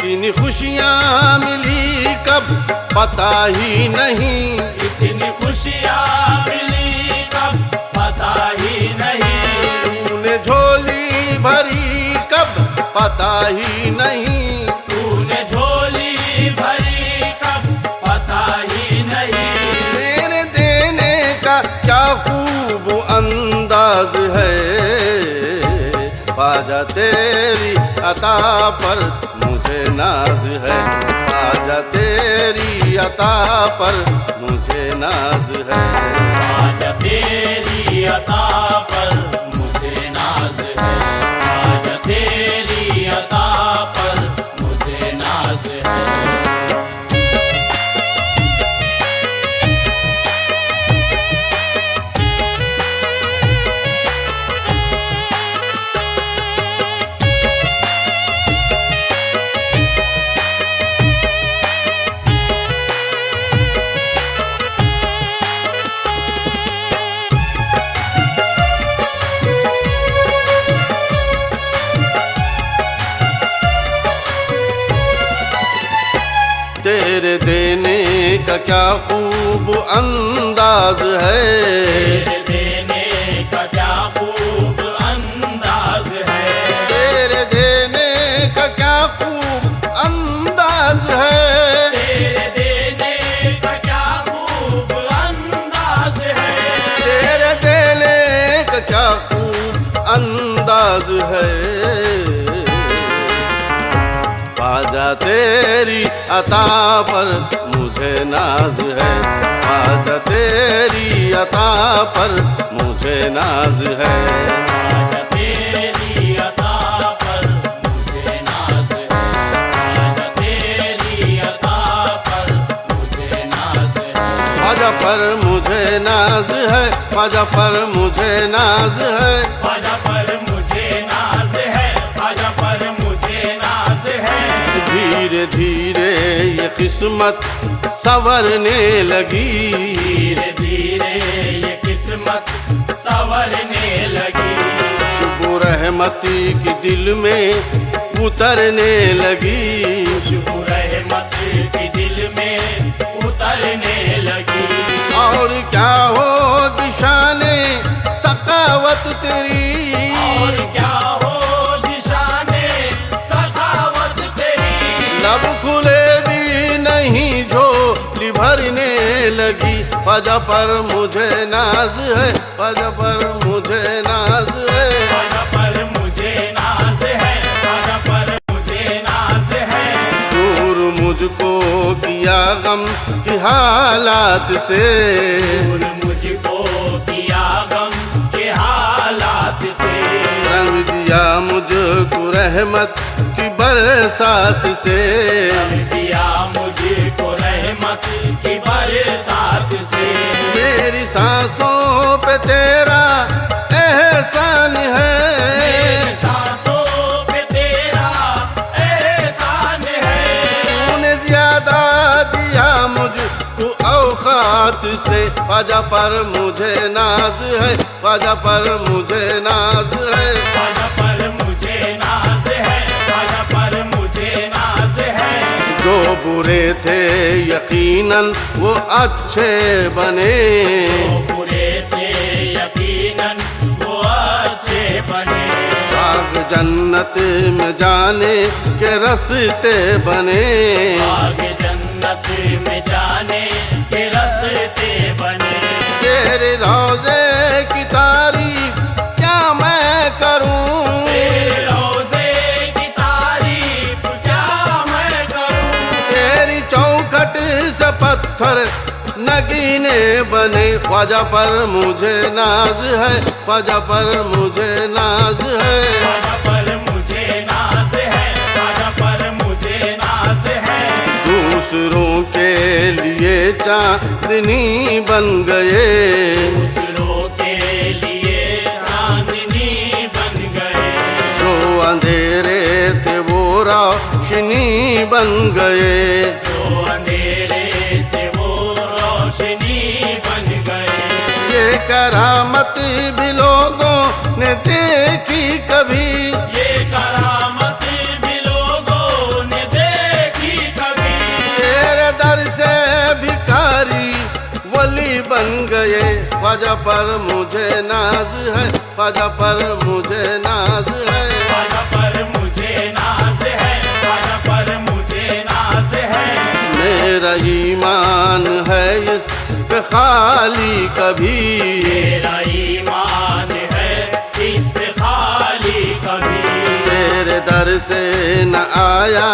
इतनी खुशियाँ मिली कब पता ही नहीं, इतनी खुशियाँ मिली कब पता ही नहीं। तूने झोली भरी कब पता ही नहीं, तूने झोली भरी कब पता ही नहीं। मेरे देने का क्या खूब अंदाज है, ख्वाजा तेरी अता पर मुझे नाज है, ख्वाजा तेरी अता पर मुझे नाज है, ख्वाजा तेरी अता पर मुझे नाज है, ख्वाजा तेरी अता पर मुझे नाज है। तेरे देने का क्या खूब अंदाज है, तेरे देने का क्या खूब अंदाज है, तेरे देने का क्या खूब अंदाज है, तेरे देने का क्या खूब अंदाज है, तेरे देने का क्या खूब अंदाज है, ख्वाजा तेरी अता पर मुझे नाज है, ख्वाजा तेरी अता पर मुझे नाज है, ख्वाजा तेरी अता पर मुझे नाज है, ख्वाजा तेरी अता पर मुझे नाज है, ख्वाजा पर मुझे नाज है, ख्वाजा पर मुझे नाज है, ख्वाजा पर मुझे नाज है, ख्वाजा पर मुझे नाज है। धीरे धीरे ये किस्मत संवरने लगी, धीरे धीरे ये किस्मत संवरने लगी, खुशबू रहमती की दिल में उतरने लगी, खुशबू रहमत की दिल में उतरने लगी। और क्या हो दिशाने सखावत तेरी, और क्या हो दिशाने सखावत तेरी, लब खुले भी नहीं झोली भरने लगी, ख्वाजा पर मुझे नाज है, ख्वाजा पर मुझे नाज है, ख्वाजा पर मुझे नाज है, ख्वाजा पर मुझे नाज है। दूर मुझको किया गम की हालात से, दूर मुझको किया गम के हालात से, रंग दिया मुझको रहमत की बरसात से, रंग दिया मुझको रहमत की बरसात से। मेरी सांसों पे तेरा एहसान है, मेरी सांसों पे तेरा एहसान है, तूने ज्यादा दिया मुझको औकात से, ख्वाजा पर मुझे नाज है, ख्वाजा पर मुझे नाज है, ख्वाजा पर मुझे नाज है, ख्वाजा पर मुझे नाज है। जो बुरे थे यकीनन वो अच्छे बने, जो बुरे थे यकीनन वो अच्छे बने, बाग जन्नत में जाने के रास्ते बने, बाग जन्नत में जाने के रास्ते बने। तेरे रोज़े की तारीफ क्या मैं करूं, तेरे रोज़े की तारीफ क्या मैं करूं, तेरी चौखट से पत्थर नगीने बने, ख्वाजा पर मुझे नाज है, ख्वाजा पर मुझे नाज है, ख्वाजा पर मुझे नाज है, ख्वाजा पर मुझे नाज है। दूसरों के लिए चांदनी बन गए, दूसरों के लिए चांदनी बन गए, जो अंधेरे थे वो रोशनी बन गए, जो अंधेरे थे वो रोशनी बन गए। ये करामत भी लोगों ने देखी कभी, ये करामत भी लोगों ने ख्वाजा पर मुझे नाज है, ख्वाजा पर मुझे नाज है। ख्वाजा पर मुझे नाज है, ख्वाजा पर मुझे नाज है। मेरा ईमान है इस पे खाली कभी, मेरा ईमान है इस पे खाली कभी। तेरे दर से न आया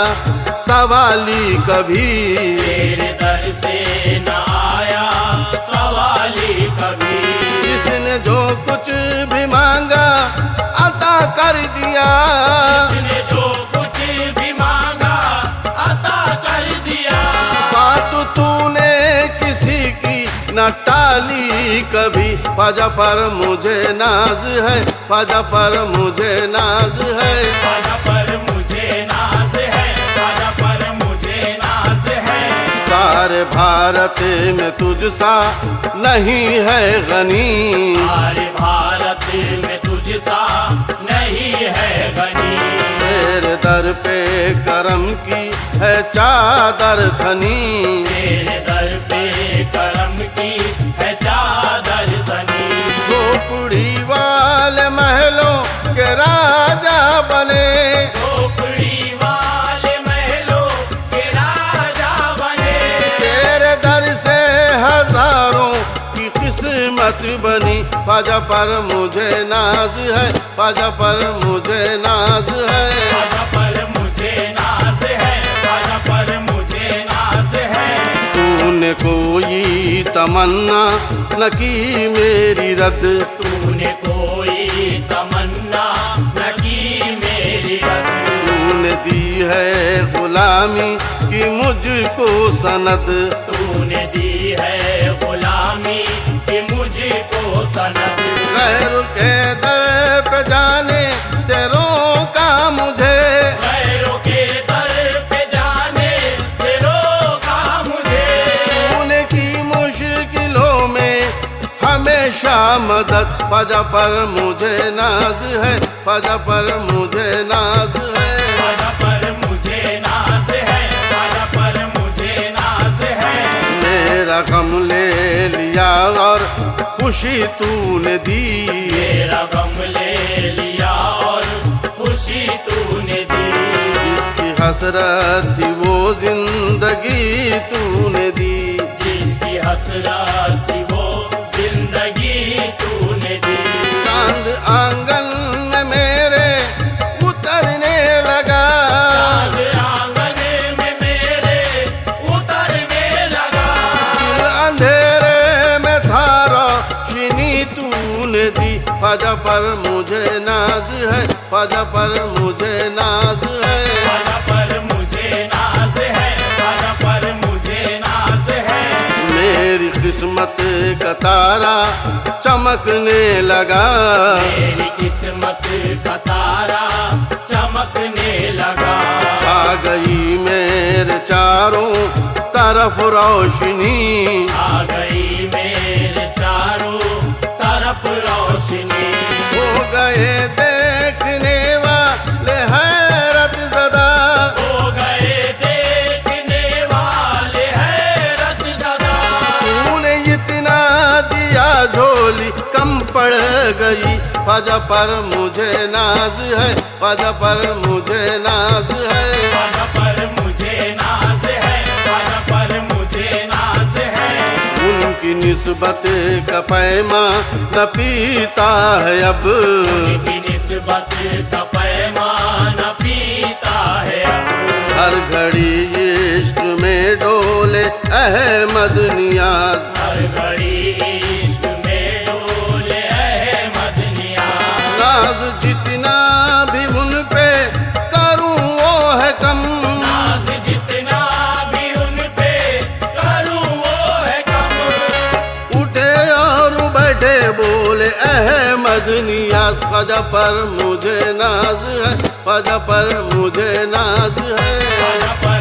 सवाली कभी, तेरे दर से न आया सवाली कभी। जिसने जो कुछ भी मांगा अता कर दिया, जिसने जो कुछ भी मांगा अता कर दिया। बात तूने किसी की न टाली कभी, ख्वाजा पर मुझे नाज है, ख्वाजा पर मुझे नाज है। ख्वाजा पर मुझे नाज है, ख्वाजा पर मुझे नाज है। सारे भारत में तुझसा नहीं है गनी, सारे भारत में तुझसा नहीं है गनी। तेरे दर पे करम की है चादर थनी, तेरे दर पे करम की है चादर तनी। झोपड़ी वाले महलों के राजा बने, झोपड़ी वाले महलों के राजा बने। तेरे दर से हजारों की किस्मत बनी, ख्वाजा पर मुझे नाज है, ख्वाजा पर मुझे नाज है। ख्वाजा पर मुझे नाज है, ख्वाजा पर मुझे नाज है। तूने कोई तमन्ना न की मेरी रद्द, तूने कोई तमन्ना न की मेरी रद्द। तूने दी है गुलामी की मुझको सनद, तूने दी है गुलामी की मुझको सनद। गैर के दर पे जाने से रोका मुझे, गैरों के दर पे जाने से रोका मुझे। तूने की मुश्किलों में हमेशा मदद, ख्वाजा पर मुझे नाज है, ख्वाजा पर मुझे नाज है। ख्वाजा पर मुझे नाज है, ख्वाजा पर मुझे नाज है। मेरा गम ले लिया और खुशी तूने दी, मेरा गम ले लिया और खुशी तूने दी। जिसकी हसरत थी वो जिंदगी तूने दी, जिसकी हसरत थी वो जिंदगी तूने दी। चांद आंगन में मेरे उतरने लगा, चांद आंगन में मेरे उतरने लगा। दिल अंधेरे में था रोशनी तूने दी, ख्वाजा पर मुझे नाज है, ख्वाजा पर मुझे नाज है। ख्वाजा पर मुझे नाज है, ख्वाजा पर मुझे नाज है। मेरी किस्मत का तारा चमकने लगा, मेरी किस्मत का तारा चमकने लगा। छा गई मेरे चारों तरफ रोशनी, आ गई मेरे चारों तरफ रोशनी। हो गए देखने वाले हैरत ज़दा, हो गए देखने वाले हैरत ज़दा। तूने इतना दिया झोली कम पड़ गई, ख्वाजा पर मुझे नाज है, ख्वाजा पर मुझे नाज है। ख्वाजा पर मुझे नाज है, ख्वाजा पर मुझे नाज है। उनकी निस्बत का पैमा न पीता है अब, की निस्बत का पैमान पीता है अब। हर घड़ी इश्क में डोले अहमद नियाज, हर घड़ी इश्क में डोले अहमद नियाज। नाज जितना भी उन पे करूं वो है कम, नाज जितना भी उन पे करूं वो है कम। उठे और बैठे बोले अहमद नियाज, ख्वाजा पर मुझे नाज है, ख्वाजा पर मुझे नाज है। ख्वाजा पर